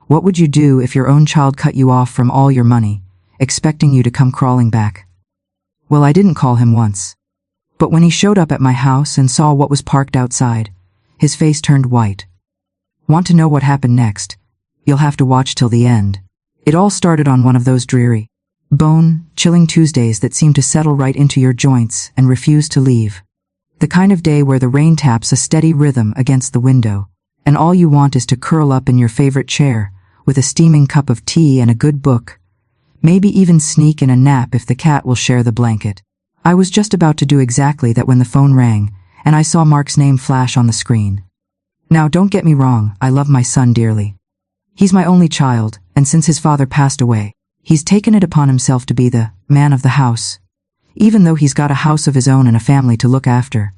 What would you do if your own child cut you off from all your money, expecting you to come crawling back? Well, I didn't call him once. But when he showed up at my house and saw what was parked outside, his face turned white. Want to know what happened next? You'll have to watch till the end. It all started on one of those dreary, bone-chilling Tuesdays that seem to settle right into your joints and refuse to leave. The kind of day where the rain taps a steady rhythm against the window, and all you want is to curl up in your favorite chair, with a steaming cup of tea and a good book. Maybe even sneak in a nap if the cat will share the blanket. I was just about to do exactly that when the phone rang, and I saw Mark's name flash on the screen. Now, don't get me wrong, I love my son dearly. He's my only child, and since his father passed away, he's taken it upon himself to be the man of the house, even though he's got a house of his own and a family to look after.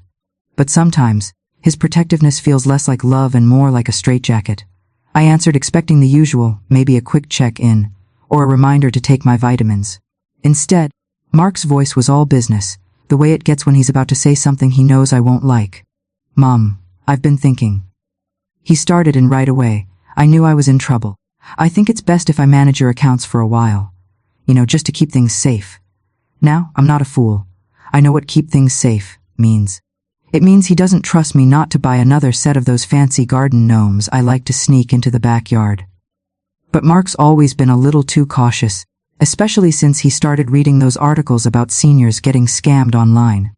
But sometimes, his protectiveness feels less like love and more like a straitjacket. I answered expecting the usual, maybe a quick check-in, or a reminder to take my vitamins. Instead, Mark's voice was all business, the way it gets when he's about to say something he knows I won't like. "Mom, I've been thinking." He started, and right away, I knew I was in trouble. "I think it's best if I manage your accounts for a while. Just to keep things safe." Now, I'm not a fool. I know what keep things safe means. It means he doesn't trust me not to buy another set of those fancy garden gnomes I like to sneak into the backyard. But Mark's always been a little too cautious, especially since he started reading those articles about seniors getting scammed online.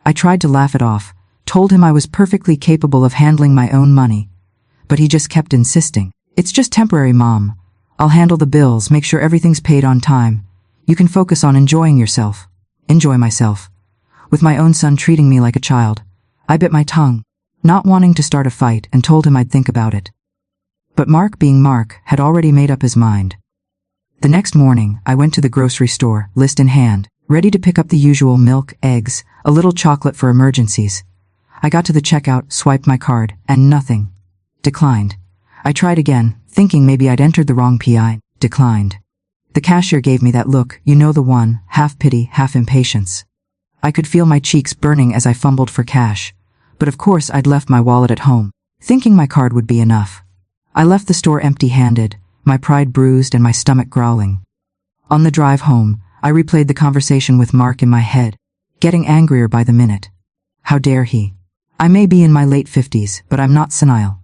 I tried to laugh it off, told him I was perfectly capable of handling my own money, but he just kept insisting. "It's just temporary, Mom. I'll handle the bills, make sure everything's paid on time. You can focus on enjoying yourself." Enjoy myself. With my own son treating me like a child. I bit my tongue, not wanting to start a fight, and told him I'd think about it. But Mark, being Mark, had already made up his mind. The next morning, I went to the grocery store, list in hand, ready to pick up the usual milk, eggs, a little chocolate for emergencies. I got to the checkout, swiped my card, and nothing. Declined. I tried again, thinking maybe I'd entered the wrong PIN. Declined. The cashier gave me that look, the one, half pity, half impatience. I could feel my cheeks burning as I fumbled for cash, but of course I'd left my wallet at home, thinking my card would be enough. I left the store empty-handed, my pride bruised and my stomach growling. On the drive home, I replayed the conversation with Mark in my head, getting angrier by the minute. How dare he? I may be in my late 50s, but I'm not senile.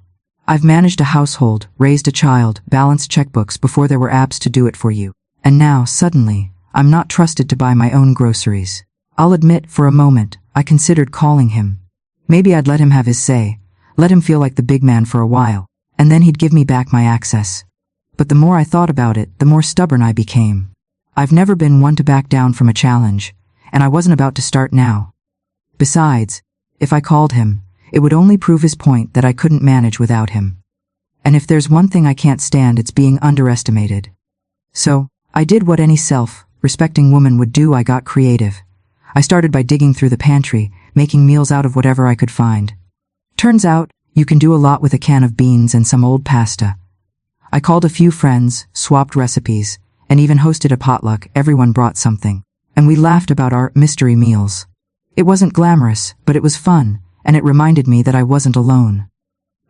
I've managed a household, raised a child, balanced checkbooks before there were apps to do it for you. And now, suddenly, I'm not trusted to buy my own groceries. I'll admit, for a moment, I considered calling him. Maybe I'd let him have his say, let him feel like the big man for a while, and then he'd give me back my access. But the more I thought about it, the more stubborn I became. I've never been one to back down from a challenge, and I wasn't about to start now. Besides, if I called him, it would only prove his point that I couldn't manage without him. And if there's one thing I can't stand, it's being underestimated. So, I did what any self-respecting woman would do. I got creative. I started by digging through the pantry, making meals out of whatever I could find. Turns out, you can do a lot with a can of beans and some old pasta. I called a few friends, swapped recipes, and even hosted a potluck. Everyone brought something, and we laughed about our mystery meals. It wasn't glamorous, but it was fun, and it reminded me that I wasn't alone.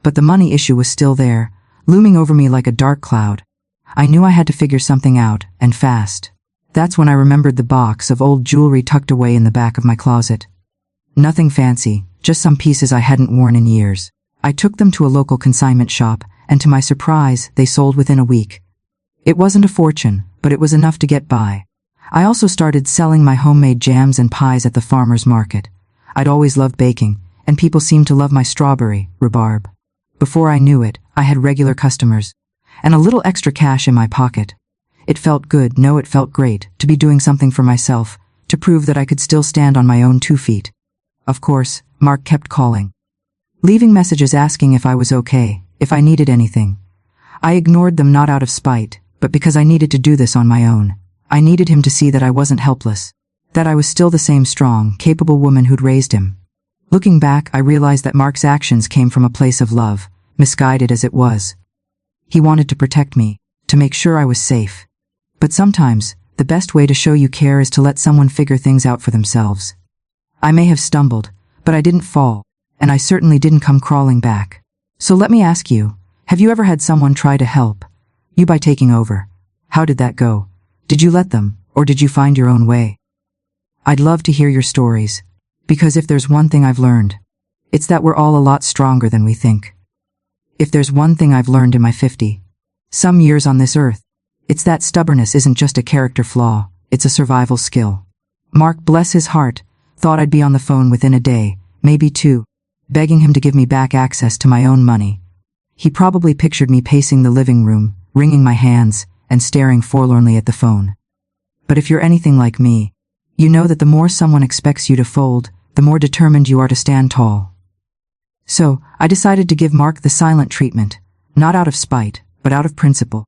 But the money issue was still there, looming over me like a dark cloud. I knew I had to figure something out, and fast. That's when I remembered the box of old jewelry tucked away in the back of my closet. Nothing fancy, just some pieces I hadn't worn in years. I took them to a local consignment shop, and to my surprise, they sold within a week. It wasn't a fortune, but it was enough to get by. I also started selling my homemade jams and pies at the farmer's market. I'd always loved baking, and people seemed to love my strawberry rhubarb. Before I knew it, I had regular customers, and a little extra cash in my pocket. It felt good, it felt great, to be doing something for myself, to prove that I could still stand on my own 2 feet. Of course, Mark kept calling, leaving messages asking if I was okay, if I needed anything. I ignored them, not out of spite, but because I needed to do this on my own. I needed him to see that I wasn't helpless, that I was still the same strong, capable woman who'd raised him. Looking back, I realized that Mark's actions came from a place of love, misguided as it was. He wanted to protect me, to make sure I was safe. But sometimes, the best way to show you care is to let someone figure things out for themselves. I may have stumbled, but I didn't fall, and I certainly didn't come crawling back. So let me ask you, have you ever had someone try to help, You by taking over. How did that go? Did you let them, or did you find your own way? I'd love to hear your stories. Because if there's one thing I've learned, it's that we're all a lot stronger than we think. If there's one thing I've learned in my 50-some years on this earth, it's that stubbornness isn't just a character flaw, it's a survival skill. Mark, bless his heart, thought I'd be on the phone within a day, maybe two, begging him to give me back access to my own money. He probably pictured me pacing the living room, wringing my hands, and staring forlornly at the phone. But if you're anything like me, you know that the more someone expects you to fold, the more determined you are to stand tall. So, I decided to give Mark the silent treatment, not out of spite, but out of principle.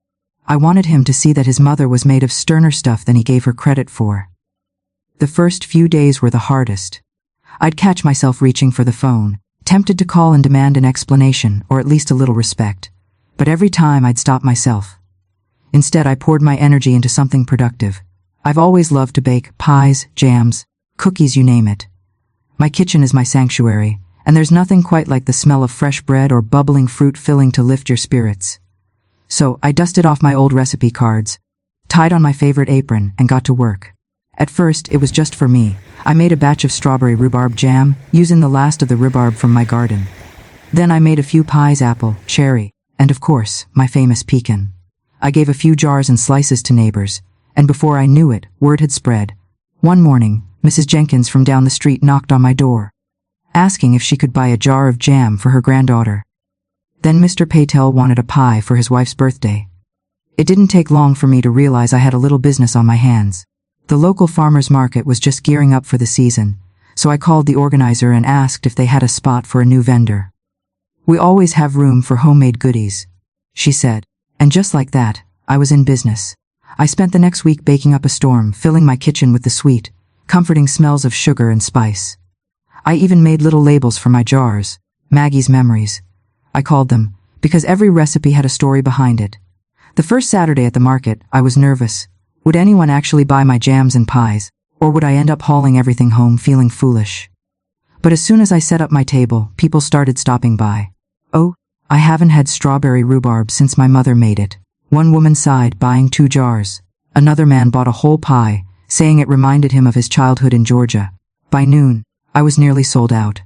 I wanted him to see that his mother was made of sterner stuff than he gave her credit for. The first few days were the hardest. I'd catch myself reaching for the phone, tempted to call and demand an explanation or at least a little respect. But every time I'd stop myself. Instead, I poured my energy into something productive. I've always loved to bake pies, jams, cookies, you name it. My kitchen is my sanctuary, and there's nothing quite like the smell of fresh bread or bubbling fruit filling to lift your spirits. So I dusted off my old recipe cards, tied on my favorite apron, and got to work. At first, it was just for me. I made a batch of strawberry rhubarb jam, using the last of the rhubarb from my garden. Then I made a few pies, apple, cherry, and of course, my famous pecan. I gave a few jars and slices to neighbors, and before I knew it, word had spread. One morning, Mrs. Jenkins from down the street knocked on my door, asking if she could buy a jar of jam for her granddaughter. Then Mr. Patel wanted a pie for his wife's birthday. It didn't take long for me to realize I had a little business on my hands. The local farmers market was just gearing up for the season, so I called the organizer and asked if they had a spot for a new vendor. "We always have room for homemade goodies," she said, and just like that, I was in business. I spent the next week baking up a storm, filling my kitchen with the sweet, comforting smells of sugar and spice. I even made little labels for my jars, Maggie's Memories, I called them, because every recipe had a story behind it. The first Saturday at the market, I was nervous. Would anyone actually buy my jams and pies, or would I end up hauling everything home feeling foolish? But as soon as I set up my table, people started stopping by. "Oh, I haven't had strawberry rhubarb since my mother made it." One woman sighed, buying 2 jars. Another man bought a whole pie, saying it reminded him of his childhood in Georgia. By noon, I was nearly sold out.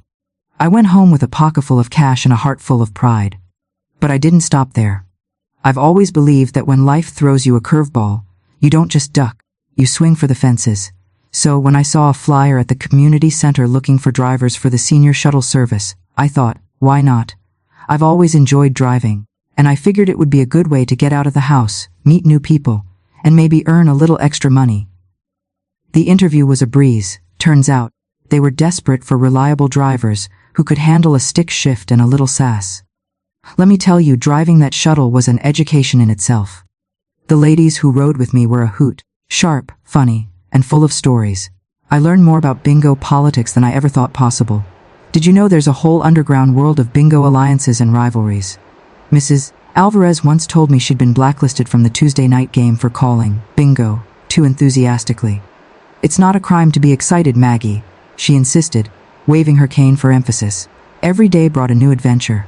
I went home with a pocketful of cash and a heart full of pride. But I didn't stop there. I've always believed that when life throws you a curveball, you don't just duck, you swing for the fences. So when I saw a flyer at the community center looking for drivers for the senior shuttle service, I thought, why not? I've always enjoyed driving, and I figured it would be a good way to get out of the house, meet new people, and maybe earn a little extra money. The interview was a breeze. Turns out, they were desperate for reliable drivers who could handle a stick shift and a little sass. Let me tell you, driving that shuttle was an education in itself. The ladies who rode with me were a hoot, sharp, funny, and full of stories. I learned more about bingo politics than I ever thought possible. Did you know there's a whole underground world of bingo alliances and rivalries? Mrs. Alvarez once told me she'd been blacklisted from the Tuesday night game for calling bingo too enthusiastically. "It's not a crime to be excited, Maggie," she insisted, waving her cane for emphasis. Every day brought a new adventure.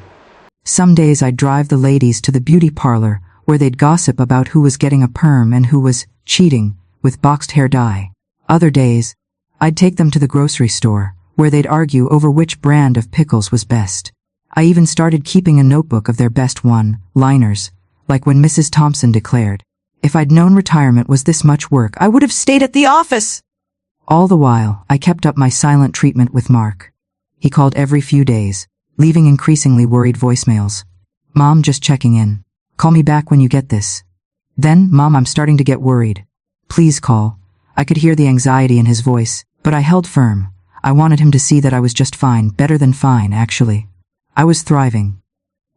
Some days I'd drive the ladies to the beauty parlor, where they'd gossip about who was getting a perm and who was cheating with boxed hair dye. Other days, I'd take them to the grocery store, where they'd argue over which brand of pickles was best. I even started keeping a notebook of their best one-liners, like when Mrs. Thompson declared, "If I'd known retirement was this much work, I would have stayed at the office." All the while, I kept up my silent treatment with Mark. He called every few days, leaving increasingly worried voicemails. "Mom, just checking in. Call me back when you get this." Then, "Mom, I'm starting to get worried. Please call." I could hear the anxiety in his voice, but I held firm. I wanted him to see that I was just fine, better than fine, actually. I was thriving.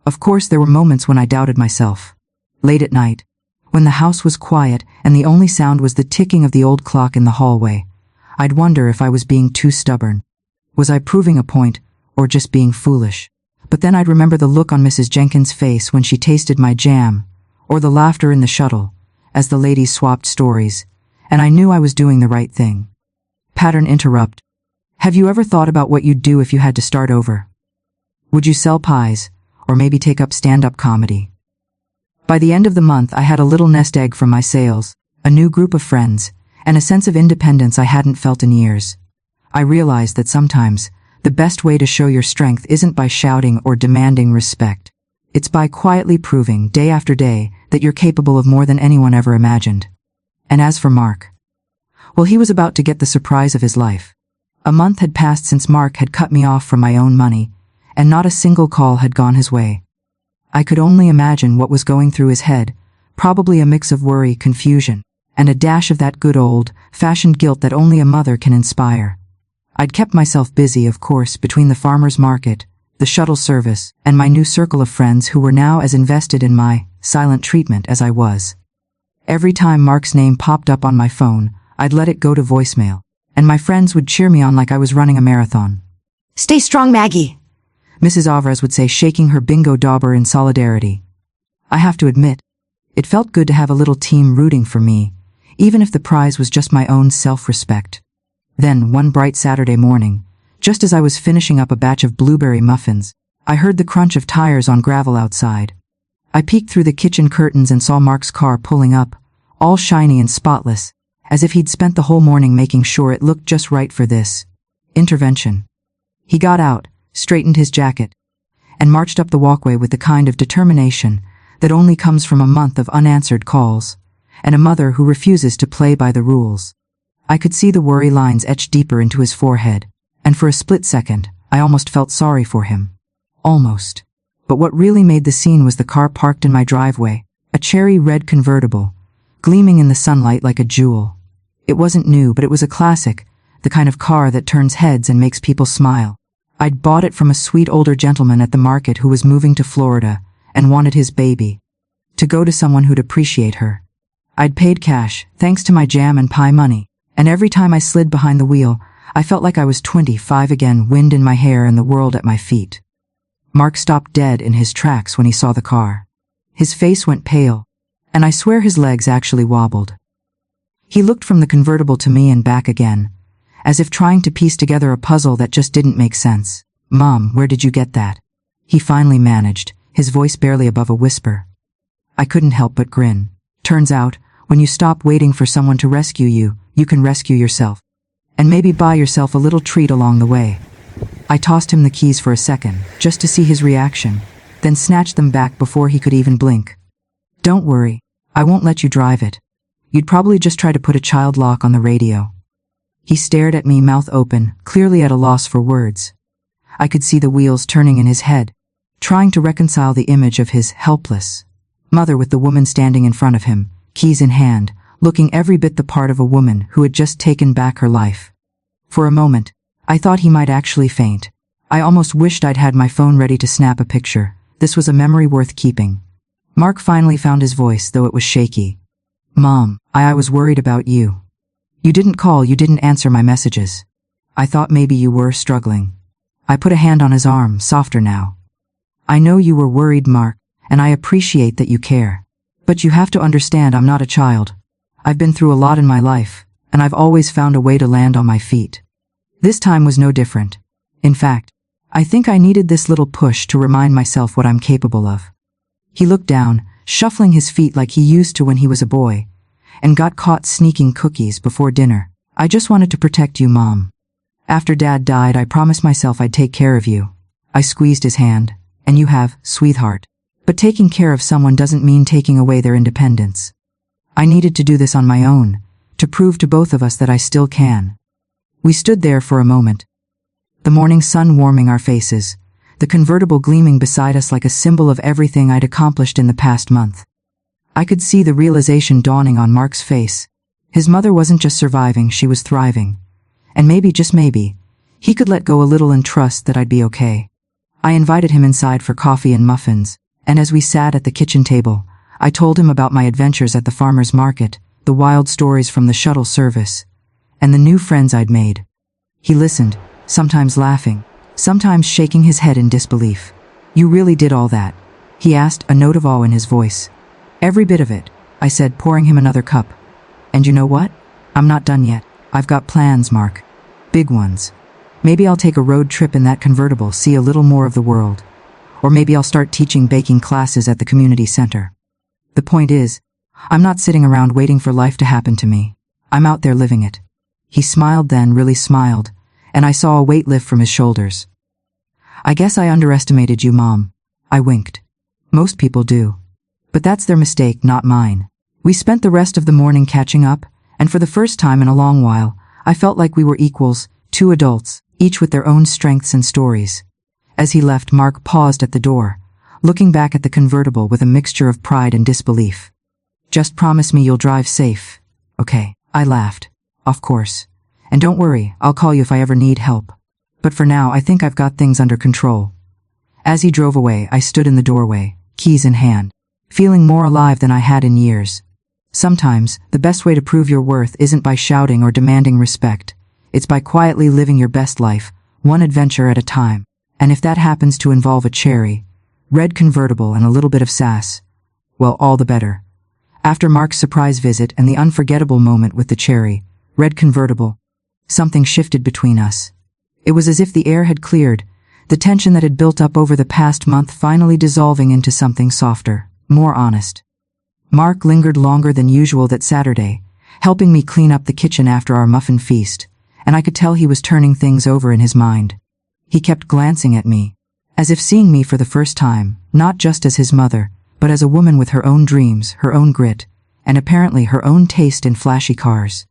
Of course, there were moments when I doubted myself. Late at night, when the house was quiet and the only sound was the ticking of the old clock in the hallway, I'd wonder if I was being too stubborn. Was I proving a point, or just being foolish? But then I'd remember the look on Mrs. Jenkins' face when she tasted my jam, or the laughter in the shuttle, as the ladies swapped stories, and I knew I was doing the right thing. Pattern interrupt. Have you ever thought about what you'd do if you had to start over? Would you sell pies, or maybe take up stand-up comedy? By the end of the month, I had a little nest egg from my sales, a new group of friends, and a sense of independence I hadn't felt in years. I realized that sometimes, the best way to show your strength isn't by shouting or demanding respect. It's by quietly proving, day after day, that you're capable of more than anyone ever imagined. And as for Mark, well, he was about to get the surprise of his life. A month had passed since Mark had cut me off from my own money, and not a single call had gone his way. I could only imagine what was going through his head, probably a mix of worry, confusion, and a dash of that good old-fashioned guilt that only a mother can inspire. I'd kept myself busy, of course, between the farmer's market, the shuttle service, and my new circle of friends who were now as invested in my silent treatment as I was. Every time Mark's name popped up on my phone, I'd let it go to voicemail, and my friends would cheer me on like I was running a marathon. "Stay strong, Maggie," Mrs. Alvarez would say, shaking her bingo dauber in solidarity. I have to admit, it felt good to have a little team rooting for me, even if the prize was just my own self-respect. Then, one bright Saturday morning, just as I was finishing up a batch of blueberry muffins, I heard the crunch of tires on gravel outside. I peeked through the kitchen curtains and saw Mark's car pulling up, all shiny and spotless, as if he'd spent the whole morning making sure it looked just right for this intervention. He got out, straightened his jacket, and marched up the walkway with the kind of determination that only comes from a month of unanswered calls, and a mother who refuses to play by the rules. I could see the worry lines etched deeper into his forehead, and for a split second, I almost felt sorry for him. Almost. But what really made the scene was the car parked in my driveway, a cherry red convertible, gleaming in the sunlight like a jewel. It wasn't new, but it was a classic, the kind of car that turns heads and makes people smile. I'd bought it from a sweet older gentleman at the market who was moving to Florida and wanted his baby to go to someone who'd appreciate her. I'd paid cash, thanks to my jam and pie money, and every time I slid behind the wheel, I felt like I was 25 again, wind in my hair and the world at my feet. Mark stopped dead in his tracks when he saw the car. His face went pale, and I swear his legs actually wobbled. He looked from the convertible to me and back again, as if trying to piece together a puzzle that just didn't make sense. "Mom, where did you get that?" he finally managed, his voice barely above a whisper. I couldn't help but grin. Turns out, when you stop waiting for someone to rescue you, you can rescue yourself. And maybe buy yourself a little treat along the way. I tossed him the keys for a second, just to see his reaction, then snatched them back before he could even blink. "Don't worry, I won't let you drive it. You'd probably just try to put a child lock on the radio." He stared at me, mouth open, clearly at a loss for words. I could see the wheels turning in his head, trying to reconcile the image of his helpless mother with the woman standing in front of him, keys in hand, looking every bit the part of a woman who had just taken back her life. For a moment, I thought he might actually faint. I almost wished I'd had my phone ready to snap a picture. This was a memory worth keeping. Mark finally found his voice, though it was shaky. "Mom, I was worried about you. You didn't call, you didn't answer my messages. I thought maybe you were struggling." I put a hand on his arm, softer now. "I know you were worried, Mark, and I appreciate that you care. But you have to understand, I'm not a child. I've been through a lot in my life, and I've always found a way to land on my feet. This time was no different. In fact, I think I needed this little push to remind myself what I'm capable of." He looked down, shuffling his feet like he used to when he was a boy, and got caught sneaking cookies before dinner. "I just wanted to protect you, Mom. After Dad died, I promised myself I'd take care of you." I squeezed his hand. "And you have, sweetheart. But taking care of someone doesn't mean taking away their independence. I needed to do this on my own, to prove to both of us that I still can." We stood there for a moment, the morning sun warming our faces, the convertible gleaming beside us like a symbol of everything I'd accomplished in the past month. I could see the realization dawning on Mark's face. His mother wasn't just surviving, she was thriving. And maybe, just maybe, he could let go a little and trust that I'd be okay. I invited him inside for coffee and muffins, and as we sat at the kitchen table, I told him about my adventures at the farmer's market, the wild stories from the shuttle service, and the new friends I'd made. He listened, sometimes laughing, sometimes shaking his head in disbelief. "You really did all that?" he asked, a note of awe in his voice. "Every bit of it," I said, pouring him another cup. "And you know what? I'm not done yet. I've got plans, Mark. Big ones. Maybe I'll take a road trip in that convertible, see a little more of the world. Or maybe I'll start teaching baking classes at the community center. The point is, I'm not sitting around waiting for life to happen to me. I'm out there living it. He smiled then, really smiled, and I saw a weight lift from his shoulders. I guess I underestimated you, Mom. I winked. Most people do. But that's their mistake, not mine. We spent the rest of the morning catching up, and for the first time in a long while, I felt like we were equals, two adults, each with their own strengths and stories. As he left, Mark paused at the door, looking back at the convertible with a mixture of pride and disbelief. Just promise me you'll drive safe. Okay, I laughed. Of course. And don't worry, I'll call you if I ever need help. But for now, I think I've got things under control. As he drove away, I stood in the doorway, keys in hand, feeling more alive than I had in years. Sometimes, the best way to prove your worth isn't by shouting or demanding respect. It's by quietly living your best life, one adventure at a time. And if that happens to involve a cherry, red convertible and a little bit of sass, well, all the better. After Mark's surprise visit and the unforgettable moment with the cherry, red convertible, something shifted between us. It was as if the air had cleared, the tension that had built up over the past month finally dissolving into something softer, more honest. Mark lingered longer than usual that Saturday, helping me clean up the kitchen after our muffin feast, and I could tell he was turning things over in his mind. He kept glancing at me, as if seeing me for the first time, not just as his mother, but as a woman with her own dreams, her own grit, and apparently her own taste in flashy cars.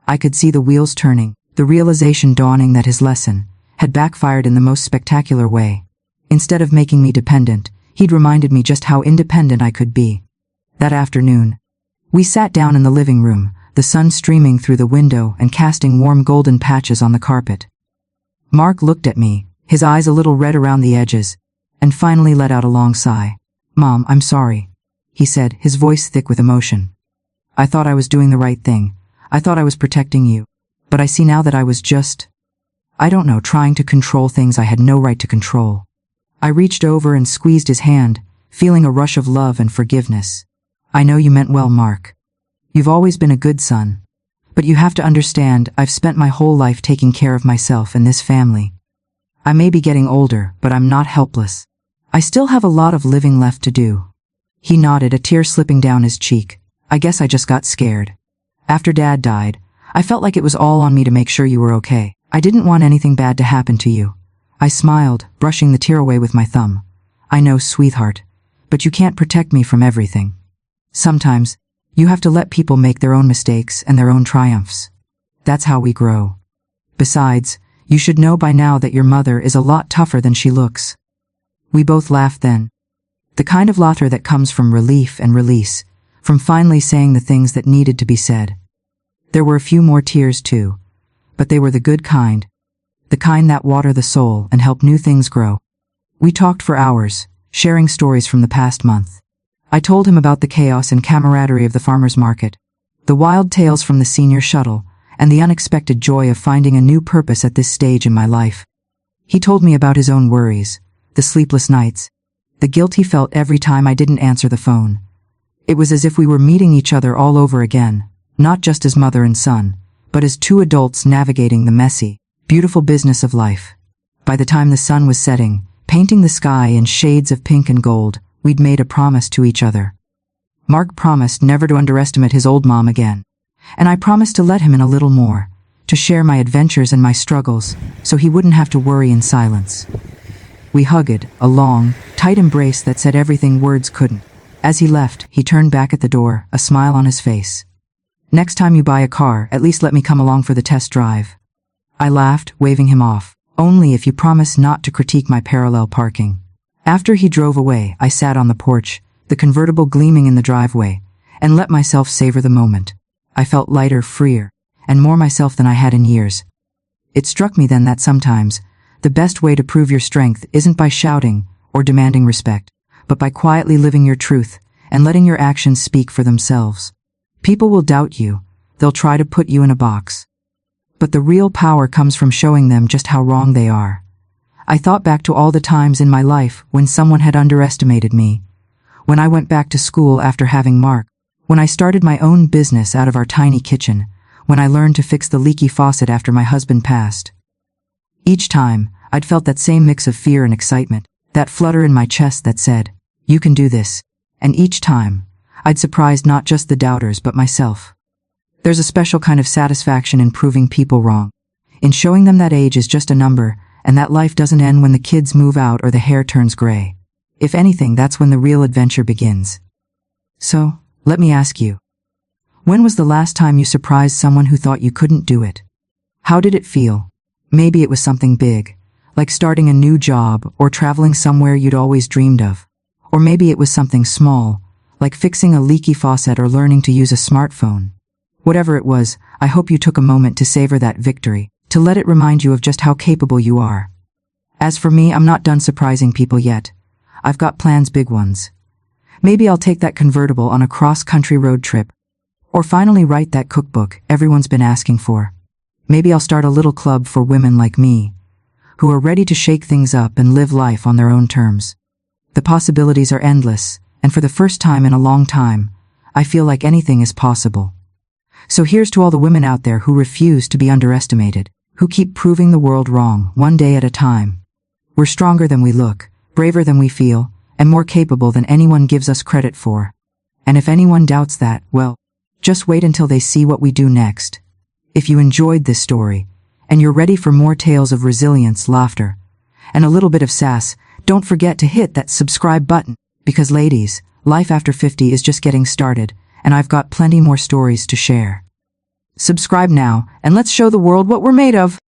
I could see the wheels turning, the realization dawning that his lesson had backfired in the most spectacular way. Instead of making me dependent, he'd reminded me just how independent I could be. That afternoon, we sat down in the living room, the sun streaming through the window and casting warm golden patches on the carpet. Mark looked at me, his eyes a little red around the edges, and finally let out a long sigh. "Mom, I'm sorry," he said, his voice thick with emotion. "I thought I was doing the right thing. I thought I was protecting you. But I see now that I was just, I don't know, trying to control things I had no right to control." I reached over and squeezed his hand, feeling a rush of love and forgiveness. "I know you meant well, Mark. You've always been a good son. But you have to understand, I've spent my whole life taking care of myself and this family. I may be getting older, but I'm not helpless. I still have a lot of living left to do." He nodded, a tear slipping down his cheek. "I guess I just got scared. After Dad died, I felt like it was all on me to make sure you were okay. I didn't want anything bad to happen to you." I smiled, brushing the tear away with my thumb. "I know, sweetheart, but you can't protect me from everything. Sometimes, you have to let people make their own mistakes and their own triumphs. That's how we grow. Besides, you should know by now that your mother is a lot tougher than she looks." We both laughed then. The kind of laughter that comes from relief and release, from finally saying the things that needed to be said. There were a few more tears too, but they were the good kind, the kind that water the soul and help new things grow. We talked for hours, sharing stories from the past month. I told him about the chaos and camaraderie of the farmer's market, the wild tales from the senior shuttle, and the unexpected joy of finding a new purpose at this stage in my life. He told me about his own worries, the sleepless nights, the guilt he felt every time I didn't answer the phone. It was as if we were meeting each other all over again, not just as mother and son, but as two adults navigating the messy, beautiful business of life. By the time the sun was setting, painting the sky in shades of pink and gold, we'd made a promise to each other. Mark promised never to underestimate his old mom again, and I promised to let him in a little more, to share my adventures and my struggles, so he wouldn't have to worry in silence. We hugged, a long, tight embrace that said everything words couldn't. As he left, he turned back at the door, a smile on his face. "Next time you buy a car, at least let me come along for the test drive." I laughed, waving him off. "Only if you promise not to critique my parallel parking." After he drove away, I sat on the porch, the convertible gleaming in the driveway, and let myself savor the moment. I felt lighter, freer, and more myself than I had in years. It struck me then that sometimes, the best way to prove your strength isn't by shouting or demanding respect, but by quietly living your truth and letting your actions speak for themselves. People will doubt you, they'll try to put you in a box. But the real power comes from showing them just how wrong they are. I thought back to all the times in my life when someone had underestimated me. When I went back to school after having Mark. When I started my own business out of our tiny kitchen. When I learned to fix the leaky faucet after my husband passed. Each time, I'd felt that same mix of fear and excitement, that flutter in my chest that said, "You can do this." And each time, I'd surprised not just the doubters but myself. There's a special kind of satisfaction in proving people wrong, in showing them that age is just a number, and that life doesn't end when the kids move out or the hair turns gray. If anything, that's when the real adventure begins. So, let me ask you. When was the last time you surprised someone who thought you couldn't do it? How did it feel? Maybe it was something big, like starting a new job or traveling somewhere you'd always dreamed of. Or maybe it was something small, like fixing a leaky faucet or learning to use a smartphone. Whatever it was, I hope you took a moment to savor that victory, to let it remind you of just how capable you are. As for me, I'm not done surprising people yet. I've got plans, big ones. Maybe I'll take that convertible on a cross-country road trip. Or finally write that cookbook everyone's been asking for. Maybe I'll start a little club for women like me, who are ready to shake things up and live life on their own terms. The possibilities are endless, and for the first time in a long time, I feel like anything is possible. So here's to all the women out there who refuse to be underestimated, who keep proving the world wrong, one day at a time. We're stronger than we look, braver than we feel, and more capable than anyone gives us credit for. And if anyone doubts that, well, just wait until they see what we do next. If you enjoyed this story, and you're ready for more tales of resilience, laughter, and a little bit of sass, don't forget to hit that subscribe button, because ladies, life after 50 is just getting started, and I've got plenty more stories to share. Subscribe now, and let's show the world what we're made of.